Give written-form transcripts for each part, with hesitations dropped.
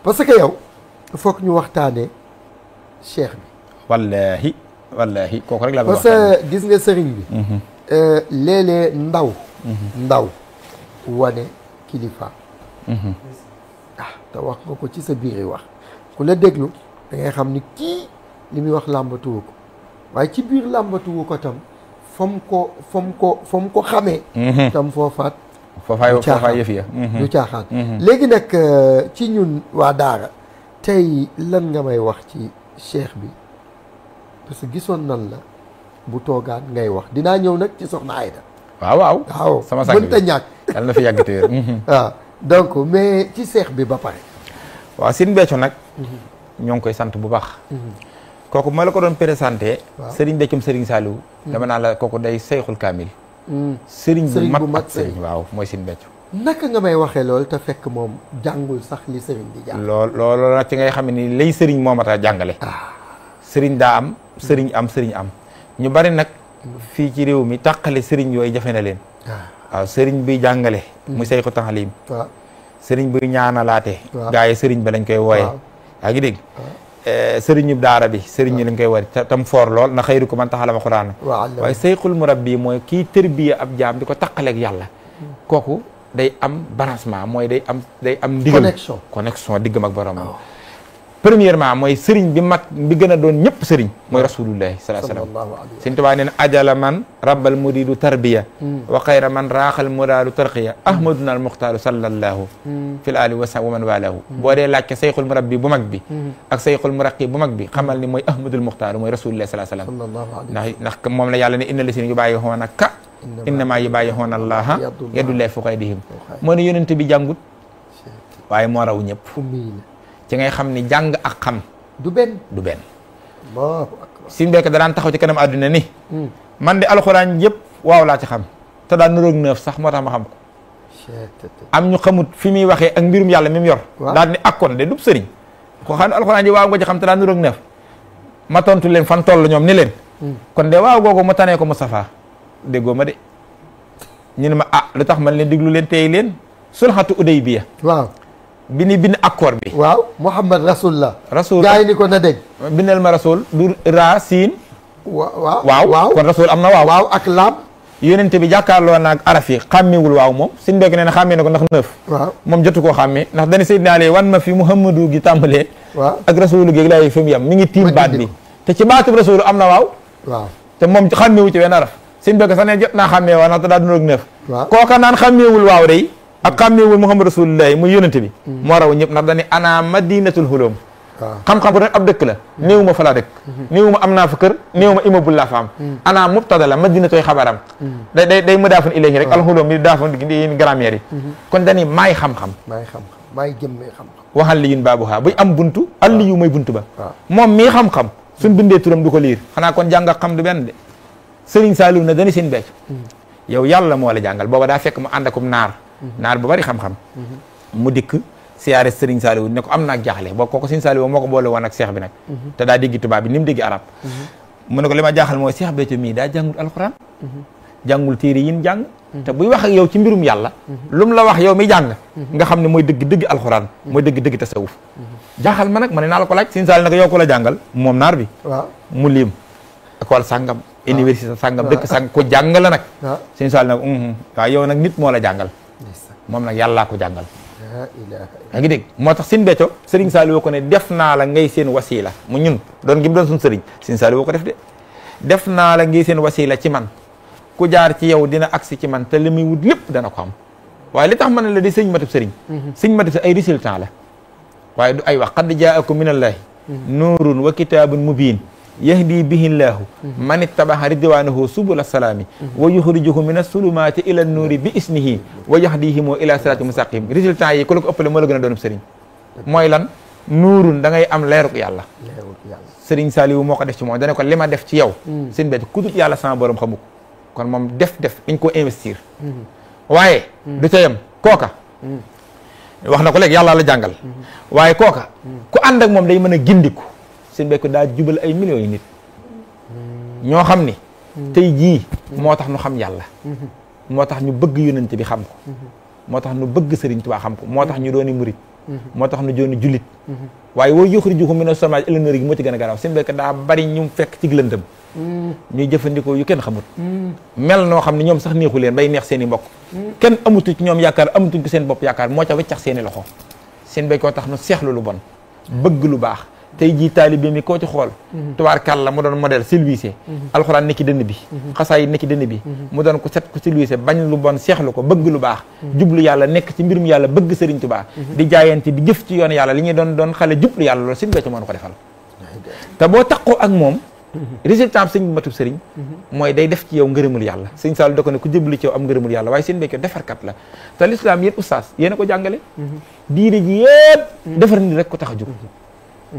parce que yow foog ñu waxtaanee cheikh bi. wallahi kooku rek laa bëgg parce que gis nga sëriñ bi. léeg-léeg ndaw wane kilifa. te wax nga ko ci sa biir yi wax ku la déglu da ngay xam ni kii li muy wax làmbatuwu ko waaye ci biir làmbatuwu ko tam fa mu ko xamee. tam foofaat. foofaay yëf ya du caaxaan. léegi nag ci ñun waa daara tey lan nga may wax ci cheikh bi parce que gisoon nan la bu toogaan ngay wax dinaa ñëw nag ci soxna Aïda. waaw sama sang bi mënta ñàkk. yàlla na fi yàgg téer. waaw donc mais ci cheikh bi ba pare. waaw Sëriñ Béthio nag. ñoo ngi koy sant bu baax. kooku ma la ko doon présenté. Sëriñ Béthio Sëriñ Saliou. dama naa la kooku day seyxul kaamil. sëriñ bu mat sëriñ waaw mooy Sëriñ Béthio. naka nga may waxee loolu te fekk moom jàngul sax li sëriñ di jàng. loolu nag ci ngay xam ne ni lay sëriñ moo mat a jàngale. sëriñ daa am sëriñ am ñu bari nag fii ci réew mi tàqale sëriñ yooyu jafe na leen. waaw sëriñ buy jàngale. muy seyxu taxalim. waaw sëriñ buy ñaanalaate. gaa yi sëriñ ba lañ koy wooye. yaa ngi dégg. sëriñu daara bi sëriñ ñi lañ koy wari tam foor lool na xëyru ko man taxalama xuraan. waaye seyxul murabbi mooy kii tërbiya ab jaam di ko taqaleeg yàlla. kooku day am balancement mooy day am ndigal connexion diggam ak boromam. premièrement mooy sëriñ bi mag bi gën a doon ñëpp sëriñ mooy rasulullahi sallallahu alayhi wasallam. Sëriñ Tuubaa nee na ajala man rabbal muridu tarbiya wa xayra man raaxal muraadu tarqiya ahmaduna al muxtaaru sallallahu fil ali wa man walahu. boo dee laajte sayxul murabbi bu mag bi ak sayxul muraqi bu mag bi xamal ni mooy ahmadul muxtaaru mooy rasulullahi sallallahu alayhi wasallam. ndax moom la yàlla ne inna lasina yubayi'una ka innama yubayi'una allaha yadullahi fawqa aydihim. moo ne yonent bi jàngut waaye moo raw ñëpp. ci ngay xam ni jàng ak xam du benn Sëriñ Béthio daan taxaw ci kanam àdduna ni man de alxuraan yëpp waaw laa ci xam te daan nuroog neuf sax moo tax ma xam ko. am ñu xamut fi muy waxee ak mbirum yàlla mi mu yor daal ni akkoon de dub sëriñ ko xam ne alxuraan ji waaw nga ci xam te daan nuroog neuf ma tontu leen fan toll ñoom ni leen kon de waaw googu ma tanee ko Moustapha déggoo ma de ñu ne ma lu tax man leen diglu leen téye leen sulxatu Udaybiya waaw bi ni bind accord bi. waaw Muhammad Rasulullah. gaa yi ni ko na dégg. bindal ma Rasul du ra siin. waaw kon Rasul am na waaw. waaw ak laam. yonente bi jàkkaarloo naag araf yi xàmmiwul waaw moom Sëriñ Béthio nee na xàmmee na ko ndax neuf. waaw moom jotu koo xàmmee ndax dañu Seydina Ali wan ma fi Muhammadu gi tàmbalee. waaw ak Rasulu gi laay fi mu yem mi ngi tiim baat bi. te ci baatub Rasulu am na waaw. waaw te moom xàmmewu ci wenn araf Sëriñ Béthio sax ne jot naa xàmmee waaw ndax te daa dund ak neuf. waaw kooka naan xàmmeewul waaw day ak xàmmeewul Muhammad Rasulullahi muy yonente bi moo raw ñëpp ndax dañu ana madinatul hulum xam-xam ko rek ab dëkk la néewu ma fa laa dëkk néewu ma am naa fa kër néewu ma immeuble laa fa am ana mubtada la madinatoy xabaram day mu daafun ilayhi rek alxulum mi daafun di grammaire yi kon dañu maay xam-xam maay jëmmee xam-xam waxal li yun baabuhaa buy am buntu alli yu mooy buntu ba moom mii xam-xam suñ bindee turam du ko liir xanaa kon jàng ak xam du benn de Sëriñ Saliou na dañu Sëriñ Béthio yow yàlla moo la jàngal booba daa fekk mu ànd akum naar bu bari xam-xam mu dikk siyaare Sëriñ Saliou ne ko am naag jaaxle boo kooku Sëriñ Saliou moo ko boole woon ak seex bi nag te daa dégg tubaab bi ni mu dégg arab mu ne ko li ma jaaxal mooy Seex Béthio mii daa jàngul alxuraan jàngul téere yin jàng te buy wax ak yow ci mbirum yàlla lu mu la wax yow mi jàng nga xam ne mooy dëgg alxuraan mooy dëgg tasawuf jaaxal ma nag ma ne naa la ko laaj Sëriñ Saliou nag yow ko la jàngal moom naar bi waaw mu lim école sàngam université sàngam dëkk sàngam ko jàng la nag Sëriñ Saliou nag waaw yow nag nit moo la jàngal moom nag yàllaa ko jàngal yaa ngi dégg moo tax Sëriñ Béthio Sëriñ Saliou ko ne def naa la ngay seen wasila mu ñun doon gi mu doon suñu sëriñ Sëriñ Saliou ko def de def naa la ngay seen wasila ci man ku jaar ci yow dina agsi ci man te li muy wut lépp dana ko am waaye li tax ma ne la di sëñ matub sëriñ sëñ matub ay résultat la waaye du ay wax qad jaakum minallahi nuurun wa kitaabun mubiin yahdi bihi llaahu man ittabaha ridwanahu subula salaami wa yuxrijuhum min asulumaati ila nuuri bi isnihi wa yahdihimu ila siraati mustaqim résultat yi ku la ko ëppale moo la gën a doonub sëriñ mooy lan nuurun da ngay am leeruk yàlla Sëriñ Saliou moo ko def ci moom dana ko li ma def ci yow Sëriñ Béthio ku dul yàlla sama borom xamu ko kon moom def dañ ko investir waaye du ca yem kooka wax na ko léegi yàlla la jàngal waaye kooka ku ànd ak moom day mën a gindiku Sëriñ Béthio daa jubal ay millions yi nit ñoo xam ni tey jii moo tax ñu xam yàlla moo tax ñu bëgg yonent bi xam ko moo tax ñu bëgg Sëriñ Tuubaa xam ko moo tax ñu dooni murit moo tax nu jooni jullit waaye woo yuxrijuhum mina zulumaati ila nuuri gi moo ci gën a garaaw seen béykat daa bari ñu fekk ci lëndëm ñuy jëfandikoo yu kenn xamut mel noo xam ne ñoom sax neexu leen bay neex seen i mbokk kenn amutu ci ñoom yaakaar amutuñ ko seen bopp yaakaar moo ca weccax seen i loxo seen béykoo tax nu seexlu lu bon bëgg lu baax tey jii taalibe mi koo ci xool tubaarkàlla mu doon modèle silvisé alxuraan nekk ci dënn bi xasaay nekk ci dënn bi mu doon ko set ko silvisé bañ lu bon seexlu ko bëgg lu baax jublu yàlla nekk ci mbirum yàlla bëgg Sëriñ Tuubaa di jaayante di jëf ci yoon yàlla li ñuy doon xale jublu yàlla loolu seen bécco moo ko defal te boo taqoo ak moom résultat am sëñ matub sëriñ mooy day def ci yow ngërëmul yàlla sëñ Saalu da ko ne ku jëblu ci yow am ngërëmul yàlla waaye seen bécco defarkat la te l'islam yéen oustaz yéen a ko jàngale diine ji yëpp defar ni rek ko tax a jóg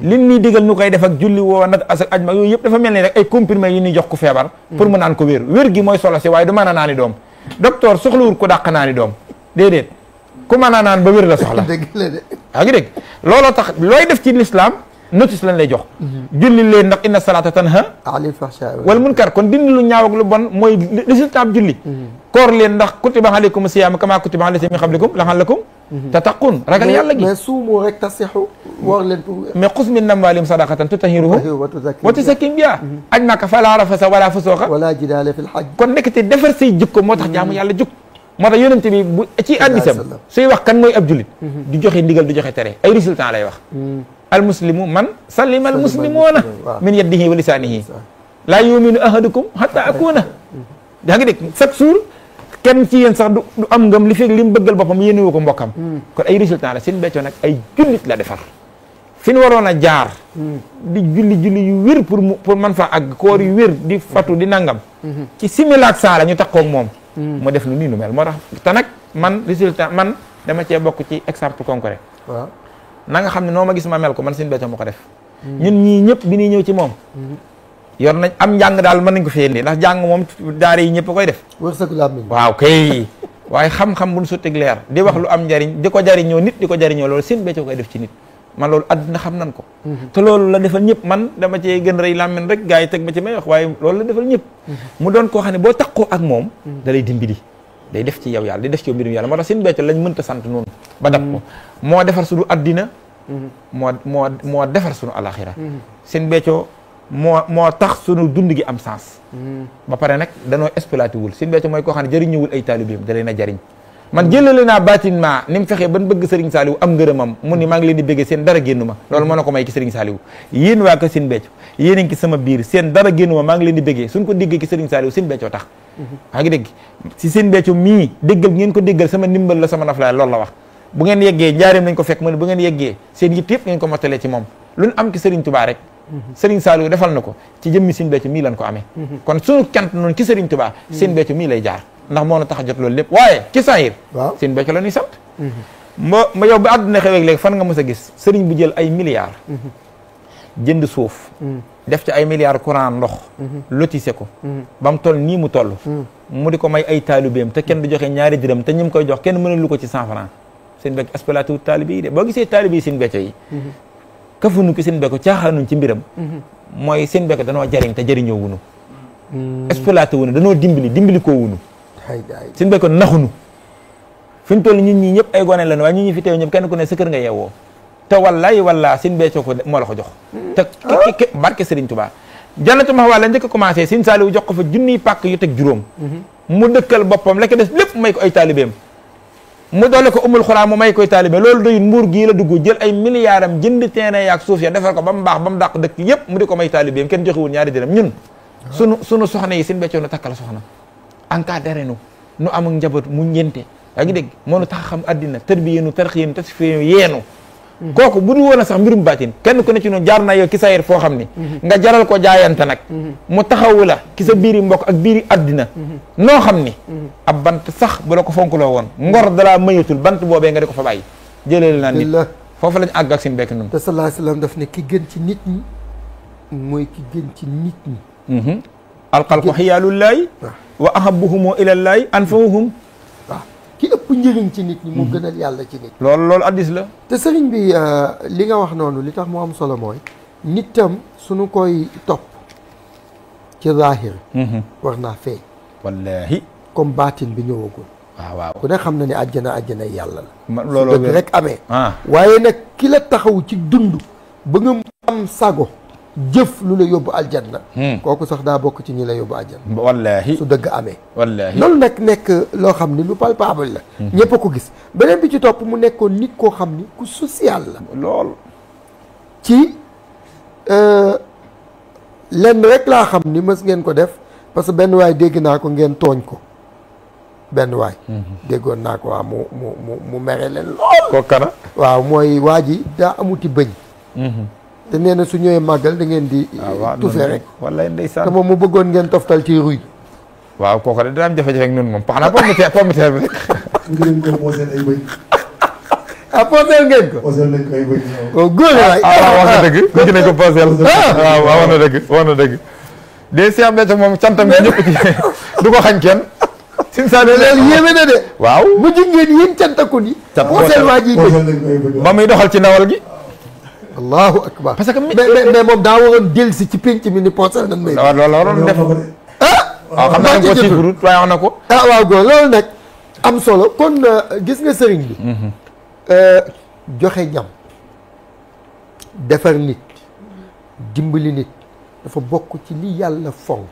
lin nii digal nu koy def ak julli woo nag as ak aj ma yooyu yëpp dafa mel ni rek ay comprimé yu ñuy jox ku feebar pour mu naan ko wér gi mooy solo si waaye du mën a naani doom docteur soxlawul ko dàq naani doom déedéet ku mën a naan ba wér la soxla yaa ngi dégg looloo tax looy def ci l'islam notice lañ lay jox julli leen ndax inna salata tanha anil fahsha wal munkar kon dindi lu ñaaw ak lu bon mooy résultat ab julli koor leen ndax kutiba alaykum siyaam kama kutiba ala min qablikum la'allakum tattaqun ragal yàlla gi mais suumu rek tasixu war leen mais xus min amwaalihim sadaqatan tutahhiruhum wa tuzakkim biha aj maka fala rafasa wala fusuqa wala jidaala fil hajj kon nekk te defar say jikko moo tax jaamu yàlla jug moo tax yonente bi bu ci addisam suy wax kan mooy ab jullit du joxe ndigal du joxe tere ay résultat lay wax al muslimu man sallima al muslimuuna min yadihi wa lisaanihi laa yuminu ahadukum hatta akuna yaa ngi dégg chaque jour kenn ci yéen sax du am ngëm li fekk li mu bëggal boppam yéenewu ko mbokkam kon ay résultat la seen béccoo nag ay jullit la defar fi ñu waroon a jaar di julli yu wér pour man fa àgg koor yu wér di fatu di nangam ci similaak saala ñu takkoog moom mu def lu nii nu mel moo tax te nag man résultat man dama cee bokk ci exemple concret waaw na nga xam ne noo ma gis ma mel ko man seen béccoo ma ko def ñun ñii ñëpp bi ñuy ñëw ci moom yor nañ am njàng daal mën nañ ko fee indi ndax jàng moom daara yi ñëpp a koy def wërsëgu làmmiñ waaw kay waaye xam-xam bu ñu sotteeg leer di wax lu am njariñ di ko jariñoo nit di ko jariñoo loolu seen béccoo koy def ci nit man loolu àddina xam nan ko te loolu la defal ñëpp man dama cee gën rëy làmmiñ rek gars yi teg ma ci may wax waaye loolu la defal ñëpp mu doon koo xam ne boo takkoo ak moom da lay dimbali day def ci yow yàlla day def ci yow mbirum yàlla moo tax seen béccoo lañ mënta sant noonu ba dab ko moo defar suñu àddina moo defar suñu alaxira seen béccoo moo tax sunu dund gi am sens ba pare nag danoo exploité wul seen béccoo mooy koo xam ne jëriñëwul ay taalibeem da leen a jëriñ man jëlale naa bâtiment ni mu fexee ban bëgg Serigne Saliou am ngërëmam mu ni maa ngi leen di bëggee seen dara génnu ma loolu moo na ko may ki Serigne Saliou yéen waa ko seen béccoo yéen a ngi ci sama biir seen dara génnu ma maa ngi leen di bëggee suñ ko déggee ki Serigne Saliou seen béccoo tax maa ngi dégg si seen béccoo mii déggal ngeen ko déggal sama ndimbal la sama naflaay loolu la wax bu ngeen yeggee njaareem nañ ko fekk mu ne bu ngeen yeggee seen yitt yëpp ngeen ko mottalee ci moom lu ñu am ki Serigne Touba rek Serigne Saliou defal na ko ci jëmmi seen béccoo mii lañ ko amee kon suñu cant noonu ci Serigne Touba seen béccoo mii lay jaar ndax moo na tax a jot loolu lépp waaye ci saayir seen béccoo la ñuy sant ma yow ba àdduna xeweeg léegi fan nga mës a gis Serigne bu jël ay milliards jënd suuf def ci ay milliards courant ndox lotissé ko ba mu toll nii mu toll mu di ko may ay taalibeem te kenn du joxe ñaari dërëm te ñi mu koy jox kenn mënul lu ko ci 100 francs seen béccoo exploité wu taalibe yi de boo gisee taalibe yi seen béccoo yi kafunu ki seen béccoo caaxaanuñ ci mbiram mooy seen béccoo danoo jariñ te jëriñoo wunu exploité wunu danoo dimbali koo wunu seen béccoo naxunu fi mu toll ñun ñii ñëpp ay gone lañu waaye ñun ñi fi teew ñëpp kenn ku ne sa kër nga yeewoo te wallaay wallaa seen béccoo ko moo la ko jox te barke Serigne Touba jannatu mahwa la njëkk a commencé Serigne Saliou jox ko fa junniy pàkk yu teg juróom mu dëkkal boppam la ko des lépp may ko ay taalibeem mu doole ko umul xuraa mu may koy taalibe loolu doyul mbuur gii la dugg jël ay milliards am jënd terrain yaak suuf ya defar ko ba mu baax ba mu dàq dëkk yëpp mu di ko may taalibeem kenn joxewul ñaari dërëm ñun sunu soxna yi seen béccoo nu takkal soxna encadré nu am ak njaboot mu ñente yaa ngi dégg moo nu tax xam addina tërbiye nu tarxiye nu tasfiye yeenu kooku bu dul woon a sax mbirum baatin kenn ku ne ci noonu jaar na yow ki sa yër foo xam ni nga jaral ko jaayante nag mu taxawu la ki sa biiri mbokk ak biiri addina noo xam ni ab bant sax bu la ko fonkuloo woon ngor dalaa mayatul bant boobee nga di ko fa bàyyi jëlee naa nit foofu lañ àgg ak seen bekk noonu te sallallahu alayhi wasallam daf ne ki gën ci nit ñi mooy ki gën ci nit ñi alxalqu xiyaalullaahi wa ahabbuhumu ilallaahi anfa'uhum ki ëpp njëriñ ci nit ñi mu gënal yàlla ci nit loolu addis la te sëriñ bi li nga wax noonu li tax mu am solo mooy nit tam suñu koy topp ci zaahir war naa feeñ wallaahi comme baatin bi ñëwagul waaw ku ne xam na ni àjjana yàlla la loolu dëgg rek amee ah waaye nag ki la taxaw ci dund ba nga am sago jëf lu la yóbbu aljanna kooku sax daa bokk ci ñi la yóbbu aljanna wallahi su dëgg amee wallahi loolu nag nekk loo xam ni lu palpable la ñëpp a ko gis beneen bi ci topp mu nekkoon nit koo xam ni ku social la lool ci lenn rek laa xam ni mës ngeen ko def parce que benn waay dégg naa ko ngeen tooñ ko benn waay déggoon naa ko waaw mu mere leen lool ko kana waaw mooy waa ji daa amuti bëñ te nee na su ñëwee màggal da ngeen di tufe rek wallaay ndeysaan te moom mu bëggoon ngeen toftal ci ruy waaw kooku de dina am jafe-jafe ak ñun moom xanaa pomme bi rek ngeen ko posé ay bëñ ah poseel ngeen ko posé nañ ko ay bëñ waaw góor waay wax na dëgg dëgg nañ ko poseel waaw wax na dëgg de Cheikh Béthio moom cantam gi ñëpp ci du ko xañ kenn sin sa loolu yéeme na de waaw mujj ngeen yéen cantaku ni poseel waa ji posé bëñ nañ ko ay bëñ ba muy doxal ci ndawal gi allahu akbar parce que mais moom daa waroon dellu si ci pénc mi ni poseel nan may loolu la waroon def waaw xam naa ko siifurut waaye wax na ko waaw góor loolu nag am solo kon gis nga sëriñ bi joxe ñam defar nit dimbali nit dafa bokk ci li yàlla fonk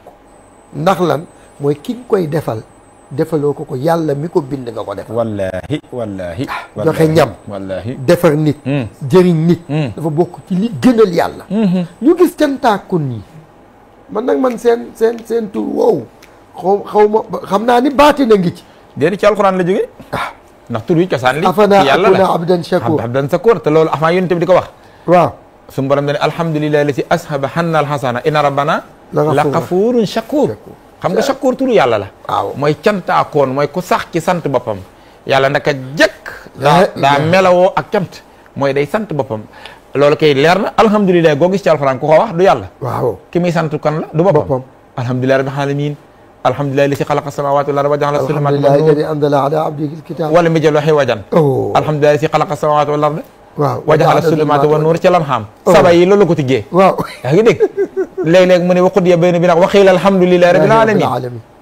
ndax lan mooy ki nga koy defaloo ko yàlla mi ko bind nga ko defal wallahi joxe ñam wallahi defar nit jëriñ nit dafa bokk ci li gënal yàlla ñu gis cantaakun yi man nag man seen tur woowu xaw ma xam naa ni baati na ngi ci déedéet ci alxuraan la jógee ndax tur yi cosaan li afana yàlla akuna la abdan shakur abdan shakur te loolu avant yonent bi di ko wax waaw suñu borom dane alhamdulillahi lasi ashaba hanna alhasana inna rabbana la gafurun shakur xam nga shakur turu yàlla la waaw mooy cantaakoon mooy ku sax ci sant boppam yàlla naka jëkk daa melawoo ak cant mooy day sant boppam loolu kay leer na alhamdulilah goo gis ci alxuraan ku ko wax du yàlla waaw ki muy sant kan la du boppam alhamdulilah rabbil alamin alhamdulilah li si xalaqa samawati wal arda wa jaala sulumaati wan nuur alhamdulilah anzala ala abdihi alkitab wala mi jël waxi wajan alhamdulilah li si xalaqa samawati wal arda waaw wa jaala sulumaati wan nuur ci lan xam saba yi loolu la ko tijjee waaw yaa ngi dégg léeg-léeg mu ne waqudiya bayna bi nag waxiila alhamdulilahi rabbil alamin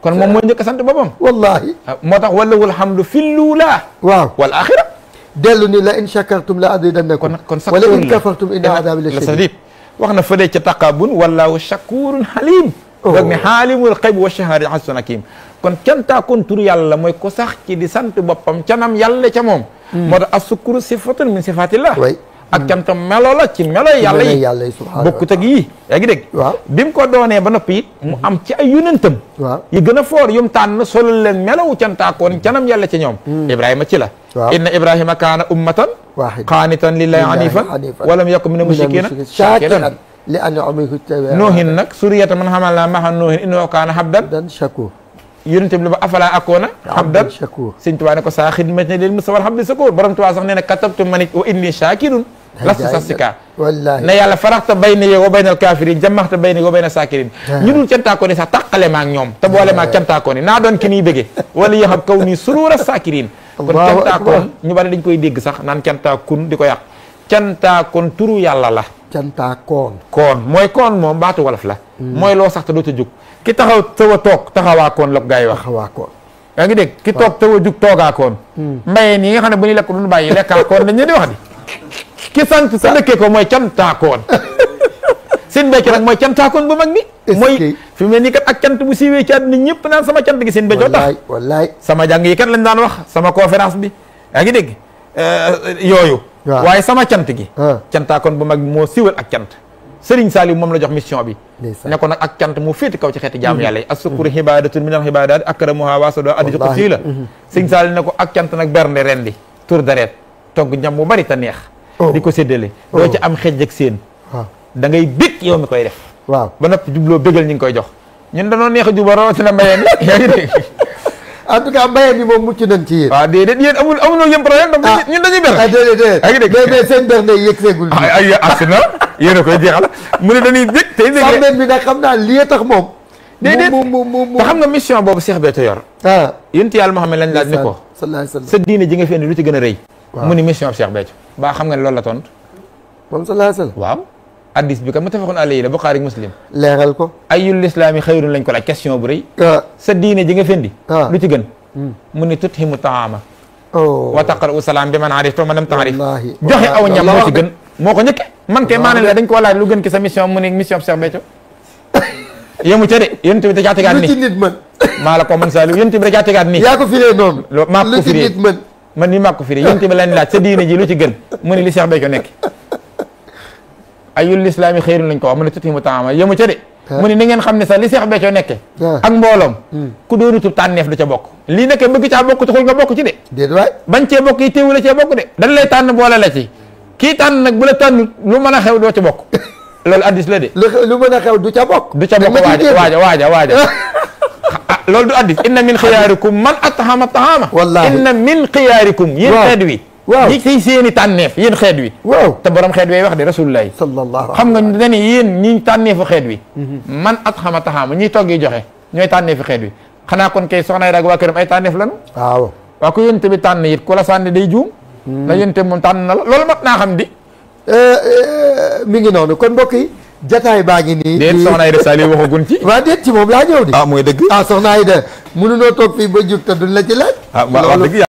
kon moom mooy njëkk a sant boppam wallahi moo tax walahul hamdu fi luula waaw wal axira dellu ni la in shakartum la azidannakum kon wala in kafartum inna adabi la shadid wax na fële ca taqabun wallahu shakurun halim doog ne xaalimul xayb wa shahadi hasun hakim kon cantaakoon tur yàlla mooy ko sax ci di sant boppam canam yàlla ca moom moo tax assukuru sifatun min sifatillah ak cantam melo la ci melo yàlla yi bokkut ak yii yaa ngi dégg waaw bi mu ko doonee ba noppi it mu am ci ay yonentam waaw yi gën a foor yum tànn solal leen melowu cantaakoon canam yàlla ci ñoom ibrahima ci la inna ibrahima kaana ummatan qaanitan lillahi hanifan walam yakun mina mushrikina shakiran li an'amihi noohin nag suriyata man hamalna ma'a noohin innahu kaana habdan shakur yonente bi la ba afala akoona habdan shakur sëñ Tuubaa ne ko saa xidmat ne leen musawal habdi shakur borom Tuubaa sax nee na katabtu manit wa inni shakirun lastu sasika wallahi ne yàlla faraxta bayna yow wa bayna alkafirin jamaxta bayna yow wa bayna sakirin ñu dul cantaakoon yi sax tàqale ma ak ñoom te boole ma ak cantaakoon yi naa doon ki niy bëggee wala yaxab kaw nii surura sakirin kon cantaakoon ñu bari dañ koy dégg sax naan cantaakun di ko yàq cantaakoon turu yàlla la cantaakoon koon mooy koon moom baatu wolof la mooy loo sax te doo ta jóg ki taxaw taw a toog taxawaakoon la ko gaa yi wax taxawaakoon yaa ngi dégg ki toog taw a jug toogaakoon mbayeen yi nga xam ne bu ñuy lekk duñu bàyyi lekkaakoon dañ leen di wax di ki sant sa dëkkee ko mooy cantaakoon seen becco nag mooy cantaakoon bu mag ni mooy fi mu ne nii kat ak cant bu siiwee ci àddina ñëpp naan sama cant gi seen becco tax wallaay sama jàng yi kat lañ daan wax sama conférence bi yaa ngi dégg yooyu waaye sama cant gi cantaakoon bu mag bi moo siiwal ak cant Sëriñ Saliou moom la jox mission bi ne ko nag ak cant mu féeti kaw ci xeeti jaamu yàlla yi assukuru hibadatun minal hibadat akramuha wasado addi ko sii la Sëriñ Saliou ne ko ak cant nag bernde rendi tur dareet togg ñam mu bari te neex di ko séddale doo ci am xej ak seen da ngay bég yow mi koy def waaw ba noppi jubloo bégal ñi ngi koy jox ñun dañoo neex a juba rawatina mbayeen yaa ngi dégg en tout cas mbayeen ni moom mucc nañ ci yéen waaw déedéet yéen amuloo yëm problème donc ñun dañuy ber déedéet yaa ngi dégg mais seen berne yëg seegul ay asina yéen a koy jeexal mu ne dañuy bég tey dégg sàmmeen bi nag xam naa lii tax moom déedéet te xam nga mission boobu Cheikh Béthio yor yonent Yàlla Muhammad lañ laaj ni ko sallallahu alayhi wa sallam sa diine ji nga fi indi lu ci gën a rëy mu ni mission Cheikh Béthio baa xam nga ne loolu la tontu moom sallallahu alayhi wa sallam waaw addis bi ka muttafaqun alayhi la Buxaari Muslim leeral ko ayyul islaami xayrun lañ ko laaj question bu rëy sa diine ji nga fi indi lu ci gën mu ni tuthimu taama oh wa taqra'u salaam bi man arifta man lam ta'rif wallaahi joxe aw ñam moo ci de. gën moo ko ñëkke man kay maa ne la dañ koo laaj lu gën ki sa mission mu ni mission Cheikh Béthio yemu ca de yéen tamit da caa tegaat lu ci nii nit mën maa la ko mën Saliou yéen tamit da caa tegaat nii yaa ko firee noonu maa ko lu ci firee nit mën man nii maa ko firee yéen tamit lañ laaj sa diine ji lu ci gën mu ni li Cheikh Béthio nekk ayul islaami xëyrun lañ ko wax mu ne tuthimu taama yemu ca de mu ni ngeen xam ne sax li Cheikh Béthio nekke ak mbooloom ku doonutub tànneef du ca bokk lii nekke bëgg caa bokk taxul nga bokk ci de déet waay bañ cee bokk yi téewu la cee bokk de dañ lay tànn boole la ci kii tànn nag bu la tànn lu mën a xew doo ci bokk loolu addis la de lu mën a xew du ca bokk du ca bokk waaja loolu du addis inna min xiyaarikum man at'ama ta'ama wallaahi inna min xiyaarikum yéen xeet wi waaw ñi siy seeni tànneef yéen xeet wi waaw te borom xeet wi wax de rasulullah sallallahu xam nga dani yéen ñi tànneefu xeet wi man at'ama ta'ama ñiy togg yi joxe ñooy tànneefu xeet wi xanaa kon kay soxna yi ak waa këram ay tànneef lanu waaw waa ko yénte bi tànn it ku la sànni day juum la yénte moom tànn na la loolu mat naa xam di mi ngi noonu kon mbokk yi jataay baa ngi nii déet soxna Aïda Saliou waxagun ci waa déet ci moom laa ñëw di mooy dëgg soxna Aïda mënunoo toog fii ba jug te duñ la ci laaj wax dëgg